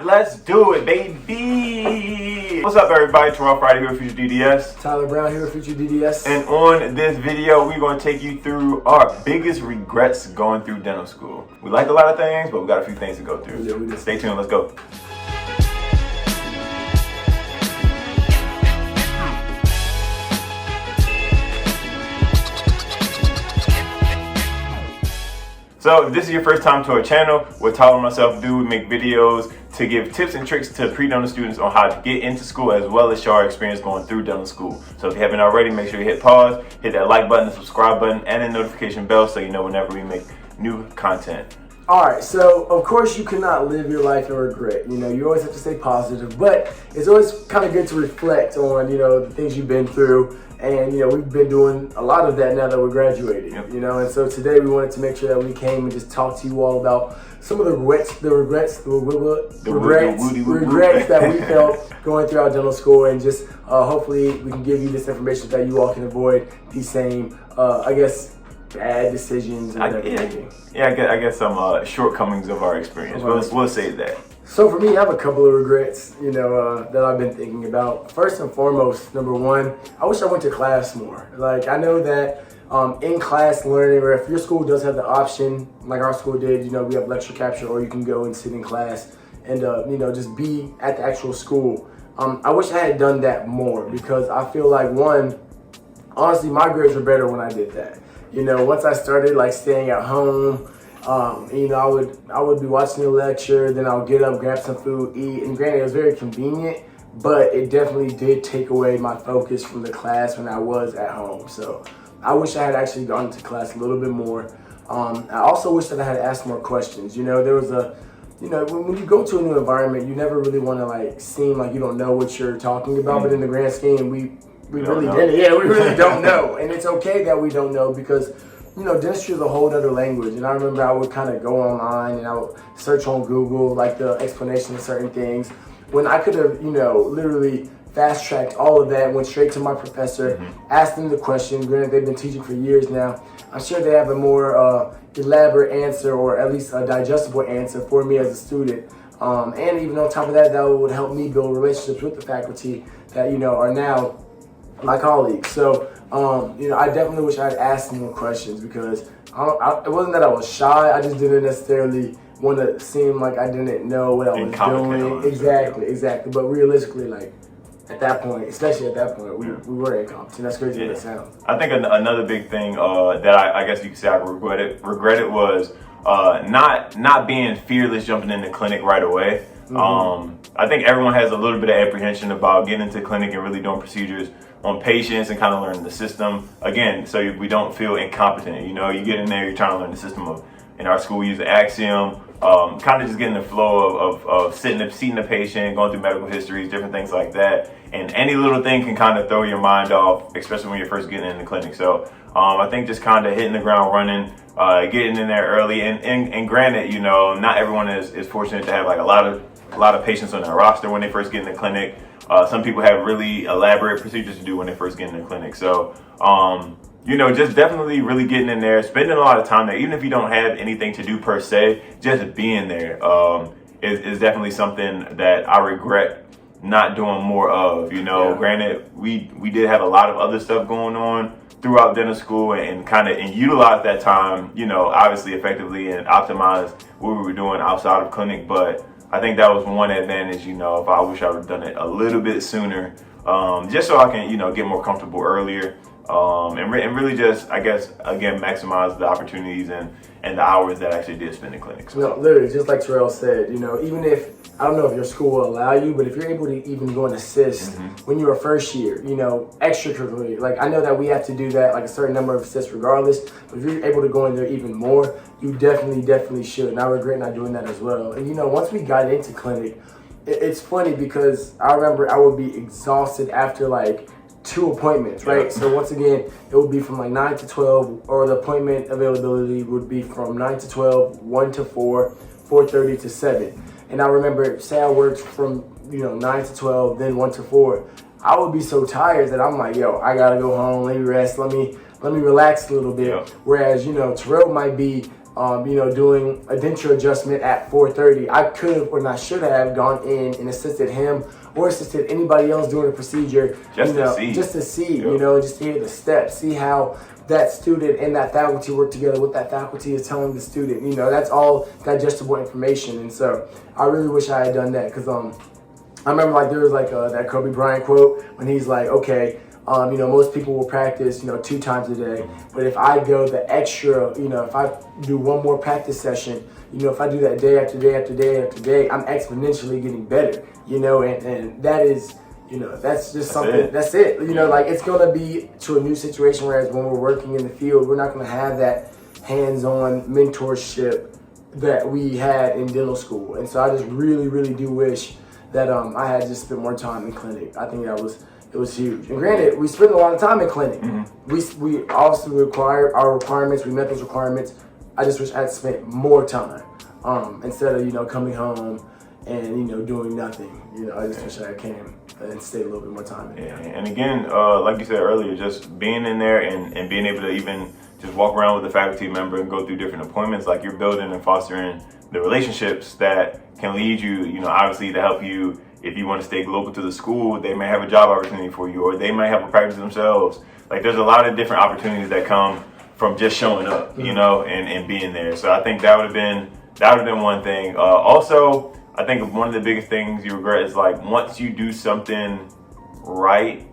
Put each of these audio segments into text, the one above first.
Let's do it, baby! What's up, everybody? Terrell Friday here with FutureDDS. Tyler Brown here with FutureDDS. And on this video, we're going to take you through our biggest regrets going through dental school. We like a lot of things, but we got a few things to go through. Yeah, we do. Stay tuned, let's go. So if this is your first time to our channel, what Tyler and myself do, we make videos to give tips and tricks to pre-dental students on how to get into school, as well as show our experience going through dental school. So if you haven't already, make sure you hit pause, hit that like button, the subscribe button, and the notification bell so you know whenever we make new content. Alright, so of course you cannot live your life in regret. You know, you always have to stay positive, but it's always kind of good to reflect on, you know, the things you've been through. And, you know, we've been doing a lot of that now that we're graduating, you know, and so today we wanted to make sure that we came and just talk to you all about some of the regrets that we felt going through our dental school, and just hopefully we can give you this information so that you all can avoid these same, I guess, bad decisions and everything. Yeah, I guess some shortcomings of our experience. We'll say that. So for me, I have a couple of regrets, you know, that I've been thinking about. First and foremost, number one, I wish I went to class more. Like, I know that in class learning, or if your school does have the option, like our school did, you know, we have lecture capture, or you can go and sit in class and, you know, just be at the actual school. I wish I had done that more, because I feel like, one, honestly, my grades were better when I did that. You know, once I started like staying at home, you know, I would be watching the lecture, then I'll get up, grab some food, eat, and granted, it was very convenient, but it definitely did take away my focus from the class when I was at home. So I wish I had actually gone to class a little bit more. I also wish that I had asked more questions. You know, there was you know, when you go to a new environment, you never really want to like seem like you don't know what you're talking about, but in the grand scheme, we really didn't. Yeah, we really don't know, and it's okay that we don't know, because you know, dentistry is a whole other language. And I remember I would kind of go online and I would search on Google, like the explanation of certain things, when I could have, you know, literally fast-tracked all of that, went straight to my professor, asked them the question. Granted, they've been teaching for years now. I'm sure they have a more elaborate answer, or at least a digestible answer for me as a student. And even on top of that, that would help me build relationships with the faculty that, you know, are now my colleagues. So, you know, I definitely wish I had asked more questions, because it wasn't that I was shy. I just didn't necessarily want to seem like I didn't know what I was doing. Exactly. But realistically, like at that point, especially at that point, we were incompetent. That's crazy as it sounds. I think another big thing that I guess you could say I regretted was not being fearless jumping in the clinic right away. I think everyone has a little bit of apprehension about getting into the clinic and really doing procedures on patients and kind of learning the system again, so we don't feel incompetent. You know, you get in there, you're trying to learn the system of, in our school we use the Axiom, kind of just getting the flow of seeing the patient, going through medical histories, different things like that, and any little thing can kind of throw your mind off, especially when you're first getting in the clinic. So I think just kind of hitting the ground running, getting in there early, and granted, you know, not everyone is fortunate to have like a lot of patients on their roster when they first get in the clinic. Some people have really elaborate procedures to do when they first get in the clinic. So, you know, just definitely really getting in there, spending a lot of time there, even if you don't have anything to do per se, just being there is definitely something that I regret not doing more of. You know, granted, we did have a lot of other stuff going on throughout dental school, and utilize that time, you know, obviously effectively, and optimize what we were doing outside of clinic. But I think that was one advantage, you know, if I wish I would have done it a little bit sooner, just so I can, you know, get more comfortable earlier, and really just, I guess, again, maximize the opportunities and the hours that I actually did spend in clinics. No, literally, just like Terrell said, you know, even if, I don't know if your school will allow you, but if you're able to even go and assist when you're a first year, you know, extracurricularly, like I know that we have to do that, like a certain number of assists regardless, but if you're able to go in there even more, you definitely should. And I regret not doing that as well. And you know, once we got into clinic, it's funny because I remember I would be exhausted after like 2 appointments, right? So once again, it would be from like 9 to 12, or the appointment availability would be from 9 to 12, 1 to 4, 4:30 to 7. And I remember, say I worked from, you know, 9 to 12, then 1 to 4, I would be so tired that I'm like, yo, I gotta go home, let me rest, let me relax a little bit. Whereas, you know, Terrell might be doing a denture adjustment at 4:30. I could have or not should have gone in and assisted him or assisted anybody else doing the procedure. Just to see. Just to see, Yep. just to hear the steps, see how that student and that faculty work together, what that faculty is telling the student. That's all digestible information. And so I really wish I had done that because I remember there was that Kobe Bryant quote when he's like, okay, most people will practice, 2 times a day. But if I go the extra, if I do one more practice session, if I do that day after day after day after day, I'm exponentially getting better, and that is, that's just something, that's it. It's going to be to a new situation, whereas when we're working in the field, we're not going to have that hands-on mentorship that we had in dental school. And so I just really, really do wish that I had just spent more time in clinic. I think it was huge. And granted, we spend a lot of time in clinic. Mm-hmm. We obviously require our requirements. We met those requirements. I just wish I had spent more time instead of coming home and doing nothing. I just wish I came and stayed a little bit more time in there. And again, like you said earlier, just being in there and being able to even just walk around with a faculty member and go through different appointments, like you're building and fostering the relationships that can lead you, obviously to help you. If you want to stay local to the school, they may have a job opportunity for you, or they might have a practice themselves. There's a lot of different opportunities that come from just showing up, and being there. So I think that would have been one thing. Also, I think one of the biggest things you regret is once you do something right,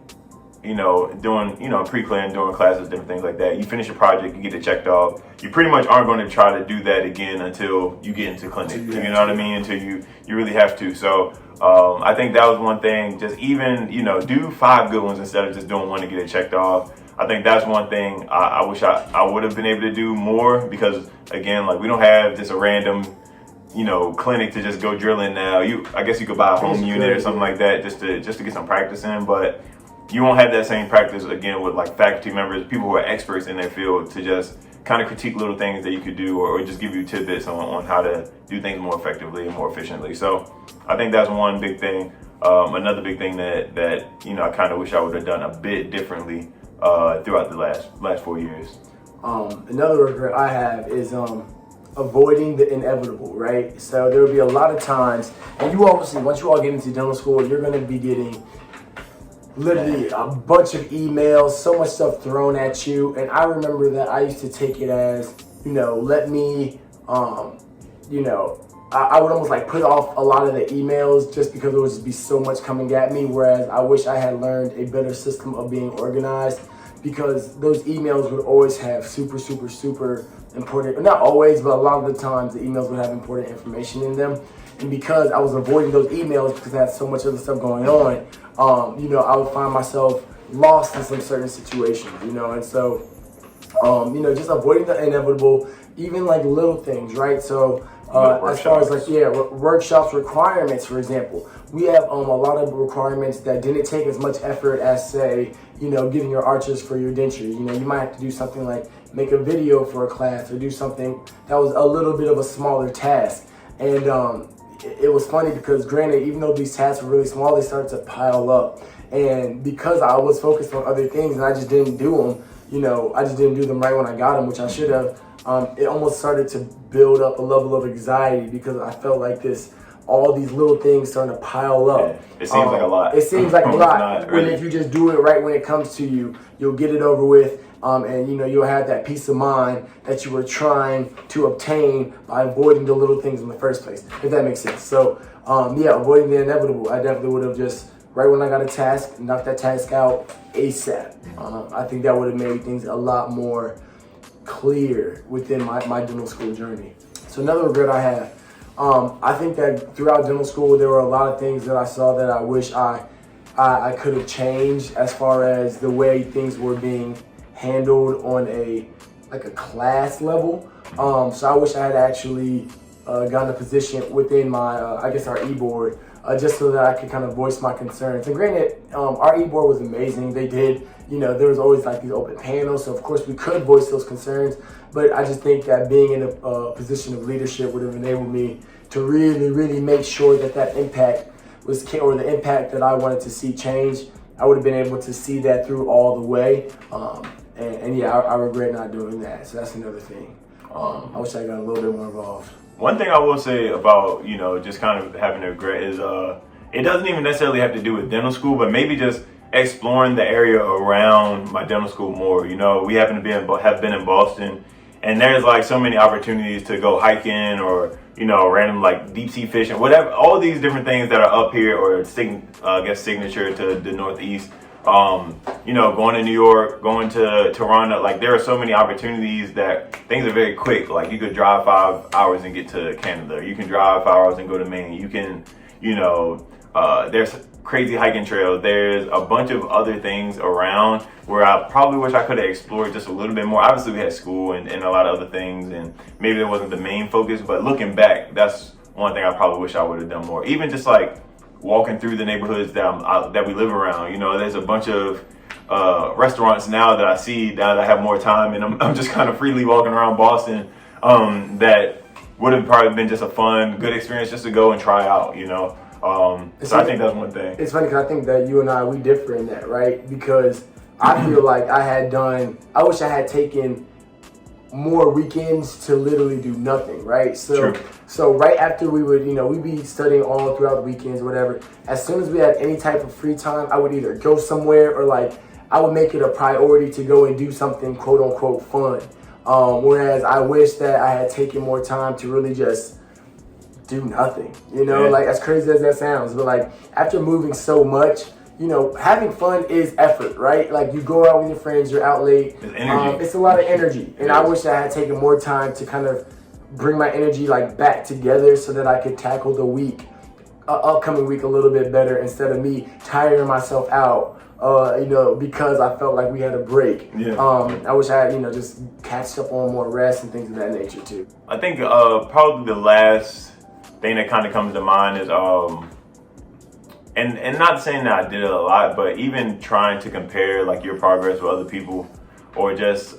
doing, pre-plan, doing classes, different things like that. You finish a project, you get it checked off. You pretty much aren't going to try to do that again until you get into clinic. You know what I mean? Until you really have to. So I think that was one thing. Just even, do 5 good ones instead of just doing one to get it checked off. I think that's one thing I wish I would have been able to do more because, again, we don't have just a random, clinic to just go drill in now. I guess you could buy a home unit or something like that just to get some practice in, but you won't have that same practice again with faculty members, people who are experts in their field to just kind of critique little things that you could do or just give you tidbits on how to do things more effectively and more efficiently. So I think that's one big thing. Another big thing that I kind of wish I would have done a bit differently throughout the last 4 years. Another regret I have is avoiding the inevitable, right? So there will be a lot of times, and you obviously, once you all get into dental school, you're going to be getting literally a bunch of emails, so much stuff thrown at you. And I remember that I used to take it as, let me, I would almost put off a lot of the emails just because there would just be so much coming at me. Whereas I wish I had learned a better system of being organized, because those emails would always have super, super, super important, not always, but a lot of the times the emails would have important information in them. And because I was avoiding those emails because I had so much other stuff going on, I would find myself lost in some certain situations, and so, just avoiding the inevitable, even little things, right? So, as far as workshops requirements, for example, we have a lot of requirements that didn't take as much effort as, say, getting your arches for your dentures. You might have to do something like make a video for a class or do something that was a little bit of a smaller task. And it was funny because, granted, even though these tasks were really small, they started to pile up. And because I was focused on other things and I just didn't do them, I just didn't do them right when I got them, which I should have. It almost started to build up a level of anxiety because I felt like all these little things starting to pile up. Yeah, it seems like a lot. It seems like a lot. Not, when really. if you just do it right when it comes to you, you'll get it over with. And you'll have that peace of mind that you were trying to obtain by avoiding the little things in the first place, if that makes sense. So, avoiding the inevitable. I definitely would have just, right when I got a task, knocked that task out ASAP. I think that would have made things a lot more clear within my dental school journey. So another regret I have, I think that throughout dental school, there were a lot of things that I saw that I wish I could have changed as far as the way things were being handled on a class level. So I wish I had actually gotten a position within my, our e-board, just so that I could kind of voice my concerns. And granted, our e-board was amazing. They did, there was always these open panels, so of course we could voice those concerns. But I just think that being in a position of leadership would have enabled me to really, really make sure that impact was, or the impact that I wanted to see change, I would have been able to see that through all the way. I regret not doing that. So that's another thing. I wish I got a little bit more involved. One thing I will say about, just kind of having a regret is it doesn't even necessarily have to do with dental school, but maybe just exploring the area around my dental school more. We happen to have been in Boston, and there's like so many opportunities to go hiking or, random like deep sea fishing, whatever, all these different things that are up here or signature to the Northeast. Going to New York, going to Toronto, like there are so many opportunities that things are very quick. Like you could drive 5 hours and get to Canada. You can drive 5 hours and go to Maine. You can, there's crazy hiking trails. There's a bunch of other things around where I probably wish I could have explored just a little bit more. Obviously we had school and a lot of other things, and maybe that wasn't the main focus, but looking back, that's one thing I probably wish I would have done more. Even just like walking through the neighborhoods that we live around, there's a bunch of restaurants now that I see now that I have more time, and I'm just kind of freely walking around Boston that would have probably been just a fun, good experience just to go and try out, So I think that's one thing. It's funny because I think that you and I, we differ in that, right? Because I feel like I wish I had taken more weekends to literally do nothing, right? So right after we would, we'd be studying all throughout the weekends or whatever. As soon as we had any type of free time, I would either go somewhere or like I would make it a priority to go and do something quote unquote fun. Whereas I wish that I had taken more time to really just do nothing, like as crazy as that sounds. But like after moving so much, having fun is effort, right? Like you go out with your friends, you're out late. It's energy. It's a lot of energy. And I wish I had taken more time to kind of bring my energy like back together so that I could tackle the upcoming week a little bit better instead of me tiring myself out, because I felt like we had a break. Yeah. I wish I had, just catched up on more rest and things of that nature too. I think probably the last thing that kind of comes to mind is and not saying that I did it a lot, but even trying to compare like your progress with other people, or just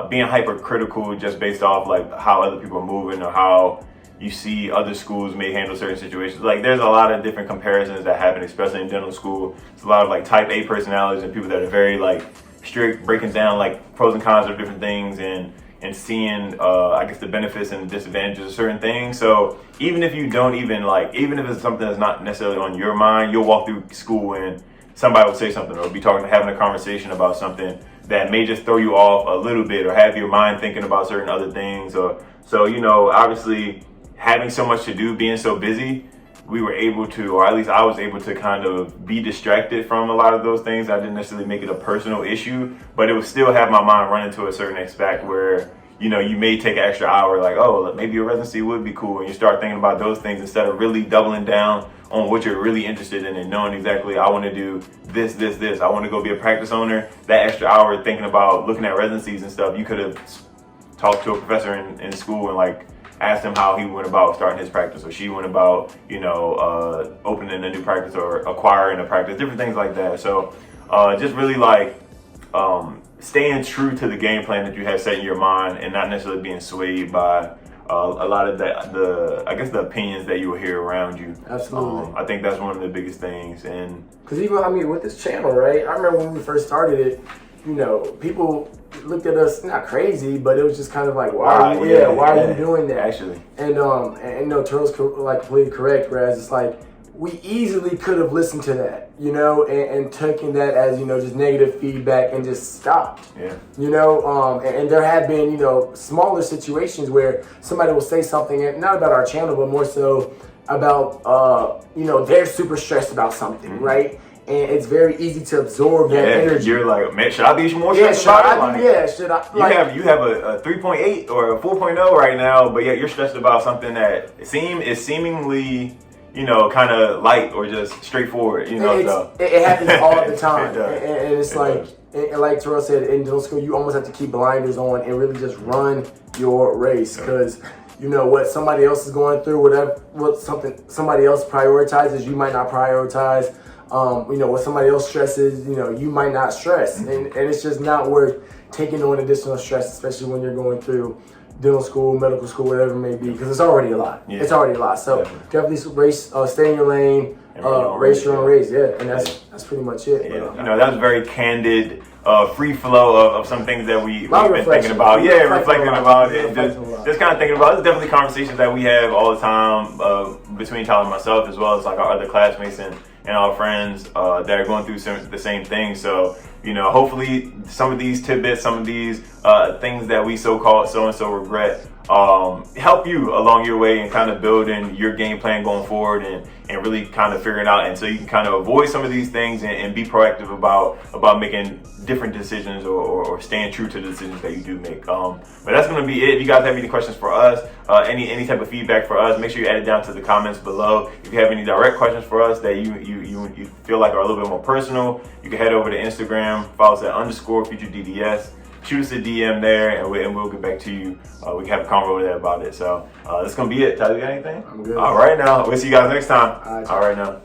being hypercritical just based off like how other people are moving or how you see other schools may handle certain situations. Like there's a lot of different comparisons that happen, especially in dental school. It's a lot of like type A personalities and people that are very like strict, breaking down like pros and cons of different things and seeing, the benefits and disadvantages of certain things. So even if you don't even even if it's something that's not necessarily on your mind, you'll walk through school and somebody will say something or be having a conversation about something that may just throw you off a little bit or have your mind thinking about certain other things. Obviously having so much to do, being so busy, we were able to, or at least I was able to kind of be distracted from a lot of those things. I didn't necessarily make it a personal issue, but it would still have my mind running to a certain extent where, you may take an extra hour, like, oh, maybe a residency would be cool. And you start thinking about those things instead of really doubling down on what you're really interested in and knowing exactly, I want to do this. I want to go be a practice owner. That extra hour thinking about looking at residencies and stuff, you could have talked to a professor in school and like asked him how he went about starting his practice, or she went about, opening a new practice or acquiring a practice, different things like that. So just really like staying true to the game plan that you have set in your mind and not necessarily being swayed by a lot of the opinions that you will hear around you. Absolutely. I think that's one of the biggest things. And because even, with this channel, right? I remember when we first started it, people looked at us not crazy, but it was just kind of like, why are you doing that? Actually. And Terrell's completely correct. Whereas it's like we easily could have listened to that, and taken that as just negative feedback and just stopped. Yeah. And there have been smaller situations where somebody will say something, and not about our channel, but more so about they're super stressed about something, mm-hmm. right? And it's very easy to absorb that energy. You're like, man, should I be more stressed about it? Should I? You have a 3.8 or a 4.0 right now, but yet you're stressed about something that is seemingly, kind of light or just straightforward. It happens all the time. And it's like Terrell said, in dental school, you almost have to keep blinders on and really just run your race, because what somebody else is going through, what somebody else prioritizes, you might not prioritize. What somebody else stresses, you might not stress. And it's just not worth taking on additional stress, especially when you're going through dental school, medical school, whatever it may be, because it's already a lot. Yeah. It's already a lot. So definitely stay in your lane, race your own race. Yeah, and that's pretty much it. Yeah. That was very candid, free flow of some things that we've been reflection. thinking about. Yeah, reflecting about it. Reflecting a lot. Just kind of thinking about it. It's definitely conversations that we have all the time between Tyler and myself, as well as like our other classmates and our friends that are going through the same thing. So, you know, hopefully some of these tidbits, some of these things that we so-called so-and-so regret help you along your way and kind of building your game plan going forward and really kind of figuring out, and so you can kind of avoid some of these things and be proactive about making different decisions or staying true to the decisions that you do make. But that's going to be it. If you guys have any questions for us, any type of feedback for us, make sure you add it down to the comments below. If you have any direct questions for us that you feel like are a little bit more personal, you can head over to Instagram, follow us at _FutureDDS. Shoot us a DM there, and we'll get back to you. We can have a convo over there about it. So that's gonna be it. Tyler, you got anything? I'm good. All right, now we'll see you guys next time. All right now.